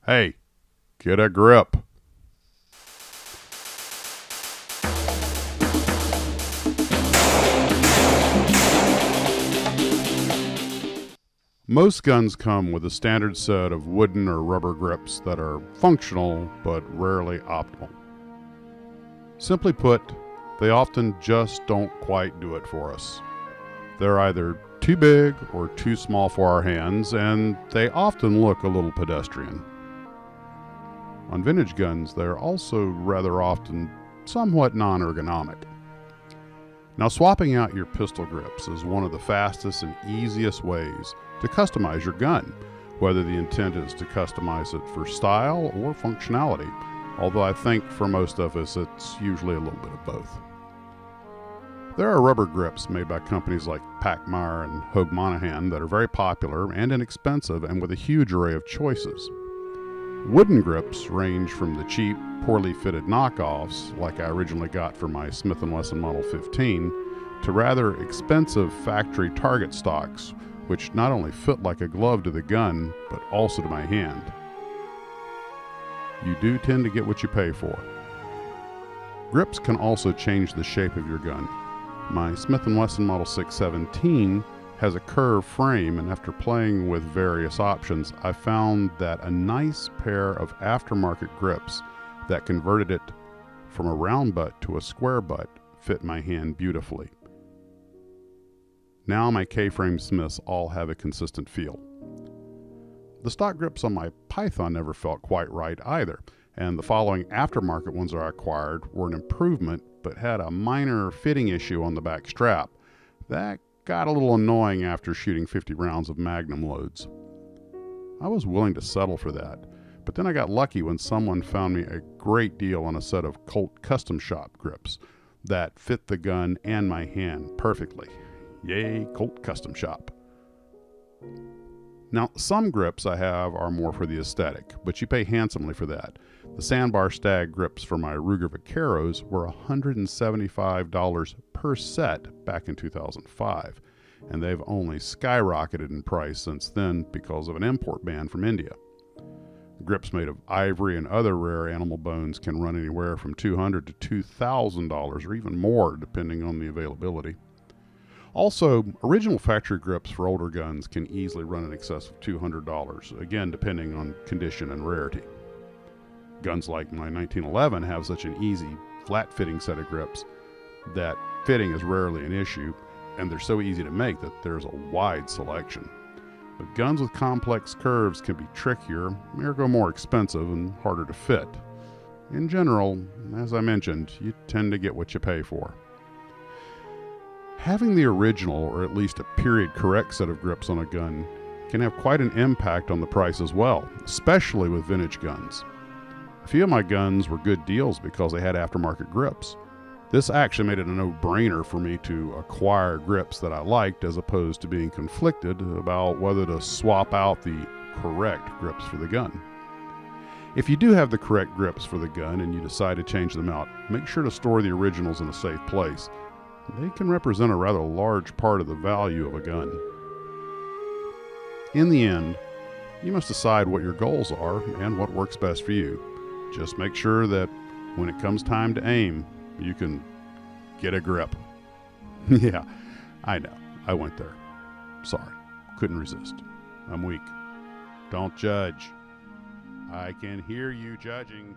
Hey, get a grip. Most guns come with a standard set of wooden or rubber grips that are functional but rarely optimal. Simply put, they often just don't quite do it for us. They're either too big or too small for our hands, and they often look a little pedestrian. On vintage guns, they're also rather often somewhat non-ergonomic. Now, swapping out your pistol grips is one of the fastest and easiest ways to customize your gun, whether the intent is to customize it for style or functionality, although I think for most of us it's usually a little bit of both. There are rubber grips made by companies like Packmeyer and Hogue Monahan that are very popular and inexpensive and with a huge array of choices. Wooden grips range from the cheap, poorly fitted knockoffs, like I originally got for my Smith & Wesson Model 15, to rather expensive factory target stocks, which not only fit like a glove to the gun, but also to my hand. You do tend to get what you pay for. Grips can also change the shape of your gun. My Smith & Wesson Model 617 has a curved frame, and after playing with various options, I found that a nice pair of aftermarket grips that converted it from a round butt to a square butt fit my hand beautifully. Now my K-frame Smiths all have a consistent feel. The stock grips on my Python never felt quite right either, and the following aftermarket ones I acquired were an improvement but had a minor fitting issue on the back strap. That got a little annoying after shooting 50 rounds of Magnum loads. I was willing to settle for that, but then I got lucky when someone found me a great deal on a set of Colt Custom Shop grips that fit the gun and my hand perfectly. Yay, Colt Custom Shop. Now, some grips I have are more for the aesthetic, but you pay handsomely for that. The Sandbar Stag grips for my Ruger Vaqueros were $175 per set back in 2005, and they've only skyrocketed in price since then because of an import ban from India. Grips made of ivory and other rare animal bones can run anywhere from $200 to $2,000 or even more depending on the availability. Also, original factory grips for older guns can easily run in excess of $200, again depending on condition and rarity. Guns like my 1911 have such an easy, flat-fitting set of grips that fitting is rarely an issue, and they're so easy to make that there's a wide selection. But guns with complex curves can be trickier, ergo more expensive and harder to fit. In general, as I mentioned, you tend to get what you pay for. Having the original, or at least a period-correct set of grips on a gun can have quite an impact on the price as well, especially with vintage guns. A few of my guns were good deals because they had aftermarket grips. This actually made it a no-brainer for me to acquire grips that I liked as opposed to being conflicted about whether to swap out the correct grips for the gun. If you do have the correct grips for the gun and you decide to change them out, make sure to store the originals in a safe place. They can represent a rather large part of the value of a gun. In the end, you must decide what your goals are and what works best for you. Just make sure that when it comes time to aim, you can get a grip. Yeah, I know. I went there. Sorry. Couldn't resist. I'm weak. Don't judge. I can hear you judging.